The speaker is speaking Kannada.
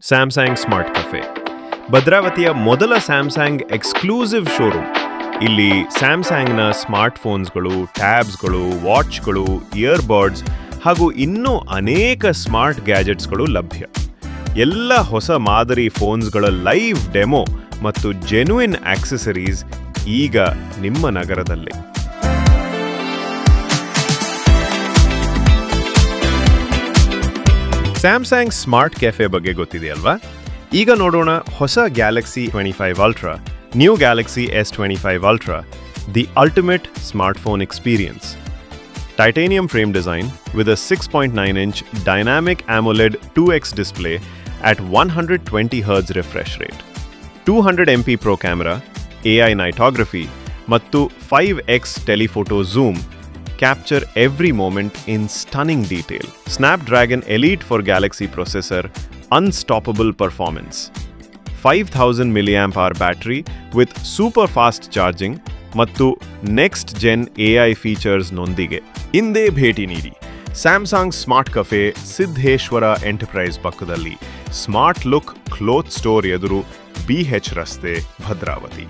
ಸ್ಯಾಮ್ಸಂಗ್ ಸ್ಮಾರ್ಟ್ ಕೆಫೆ ಭದ್ರಾವತಿಯ ಮೊದಲ ಸ್ಯಾಮ್ಸಂಗ್ ಎಕ್ಸ್ಕ್ಲೂಸಿವ್ ಶೋರೂಮ್. ಇಲ್ಲಿ ಸ್ಯಾಮ್ಸಂಗ್ನ ಸ್ಮಾರ್ಟ್ ಫೋನ್ಸ್ಗಳು, ಟ್ಯಾಬ್ಸ್ಗಳು, ವಾಚ್ಗಳು, ಇಯರ್ಬಡ್ಸ್ ಹಾಗೂ ಇನ್ನೂ ಅನೇಕ ಸ್ಮಾರ್ಟ್ ಗ್ಯಾಜೆಟ್ಸ್ಗಳು ಲಭ್ಯ. ಎಲ್ಲ ಹೊಸ ಮಾದರಿ ಫೋನ್ಸ್ಗಳ ಲೈವ್ ಡೆಮೋ ಮತ್ತು ಜೆನ್ಯುಯಿನ್ ಆಕ್ಸೆಸರೀಸ್ ಈಗ ನಿಮ್ಮ ನಗರದಲ್ಲೇ. ಸ್ಯಾಮ್ಸಂಗ್ ಸ್ಮಾರ್ಟ್ ಕೆಫೆ ಬಗ್ಗೆ ಗೊತ್ತಿದೆಯಲ್ವಾ? ಈಗ ನೋಡೋಣ ಹೊಸ Galaxy S25 ultra, new Galaxy S25 ultra, the ultimate smartphone experience. Titanium frame design with a 6.9-inch dynamic AMOLED 2x display at 120 Hz refresh rate. 200 MP Pro camera, AI nightography ಮತ್ತು 5x telephoto zoom capture every moment in stunning detail. Snapdragon Elite for Galaxy processor, unstoppable performance. 5000 mAh battery with super fast charging ಮತ್ತು ನೆಕ್ಸ್ಟ್ ಜೆನ್ AI ಫೀಚರ್ಸ್ ನೊಂದಿಗೆ. ಹಿಂದೆ ಭೇಟಿ ನೀಡಿ Samsung smart cafe, Siddeshwara enterprise ಪಕ್ಕದಲ್ಲಿ, ಸ್ಮಾರ್ಟ್ ಲುಕ್ ಕ್ಲೋತ್ ಸ್ಟೋರ್ ಎದುರು, BH ರಸ್ತೆ, ಭದ್ರಾವತಿ.